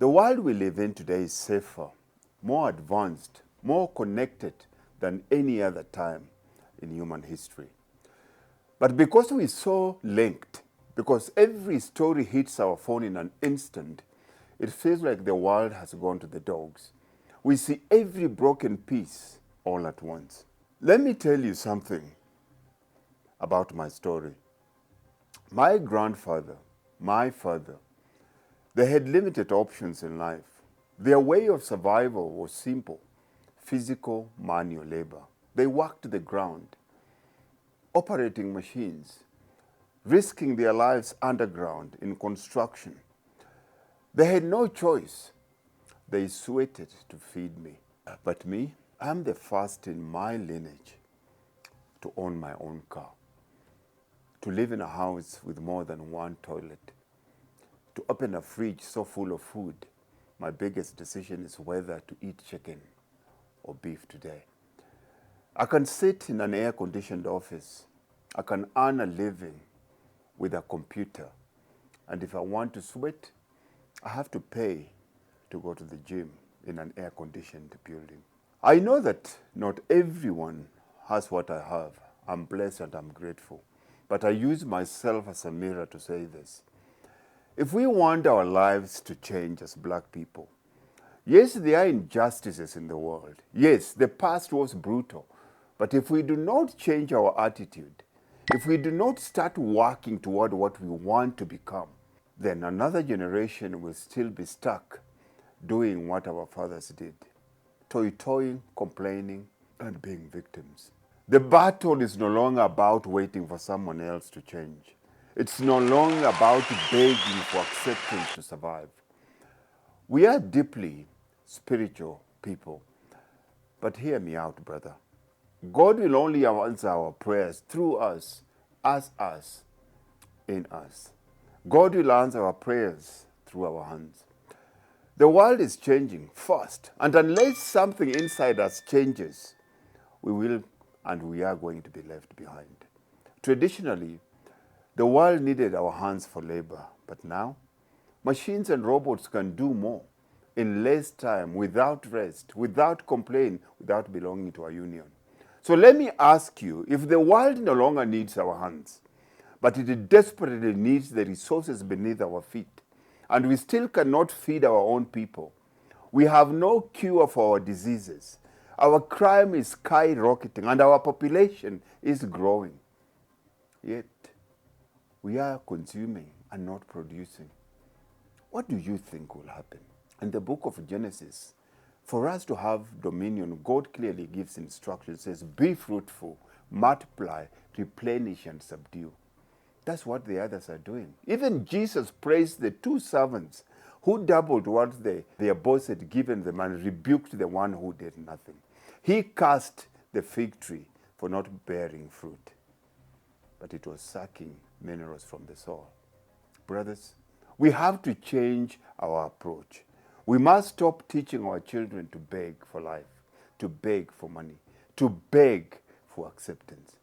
The world we live in today is safer, more advanced, more connected than any other time in human history. But because we're so linked, because every story hits our phone in an instant, it feels like the world has gone to the dogs. We see every broken piece all at once. Let me tell you something about my story. My grandfather, my father, they had limited options in life. Their way of survival was simple: physical manual labor. They worked the ground, operating machines, risking their lives underground in construction. They had no choice. They sweated to feed me. But me, I'm the first in my lineage to own my own car, to live in a house with more than one toilet, to open a fridge so full of food. My biggest decision is whether to eat chicken or beef today. I can sit in an air-conditioned office. I can earn a living with a computer. And if I want to sweat, I have to pay to go to the gym in an air-conditioned building. I know that not everyone has what I have. I'm blessed and I'm grateful. But I use myself as a mirror to say this. If we want our lives to change as black people, yes, there are injustices in the world. Yes, the past was brutal. But if we do not change our attitude, if we do not start working toward what we want to become, then another generation will still be stuck doing what our fathers did, toy-toying, complaining, and being victims. The battle is no longer about waiting for someone else to change. It's no longer about begging for acceptance to survive. We are deeply spiritual people. But hear me out, brother. God will only answer our prayers through us, as us, in us. God will answer our prayers through our hands. The world is changing fast, and unless something inside us changes, we are going to be left behind. Traditionally, the world needed our hands for labor, but now, machines and robots can do more in less time, without rest, without complaint, without belonging to a union. So let me ask you, if the world no longer needs our hands, but it desperately needs the resources beneath our feet, and we still cannot feed our own people, we have no cure for our diseases, our crime is skyrocketing, and our population is growing, yet we are consuming and not producing, what do you think will happen? In the book of Genesis, for us to have dominion, God clearly gives instructions. It says, be fruitful, multiply, replenish, and subdue. That's what the others are doing. Even Jesus praised the two servants who doubled what their boss had given them and rebuked the one who did nothing. He cursed the fig tree for not bearing fruit, but it was sucking minerals from the soil. Brothers, we have to change our approach. We must stop teaching our children to beg for life, to beg for money, to beg for acceptance.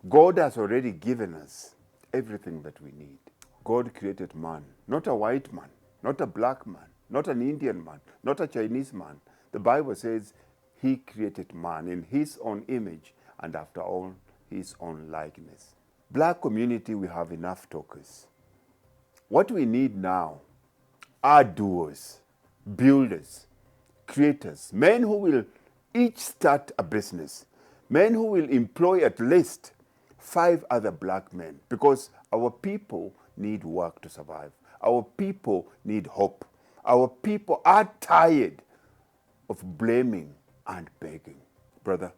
God has already given us everything that we need. God created man, not a white man, not a black man, not an Indian man, not a Chinese man. The Bible says he created man in his own image and after all his own likeness. Black community, we have enough talkers. What we need now are doers, builders, creators, men who will each start a business, men who will employ at least 5 other black men, because our people need work to survive. Our people need hope. Our people are tired of blaming and begging. Brother,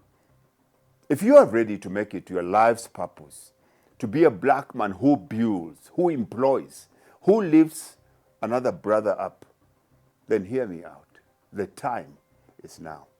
if you are ready to make it your life's purpose, to be a black man who builds, who employs, who lifts another brother up, then hear me out. The time is now.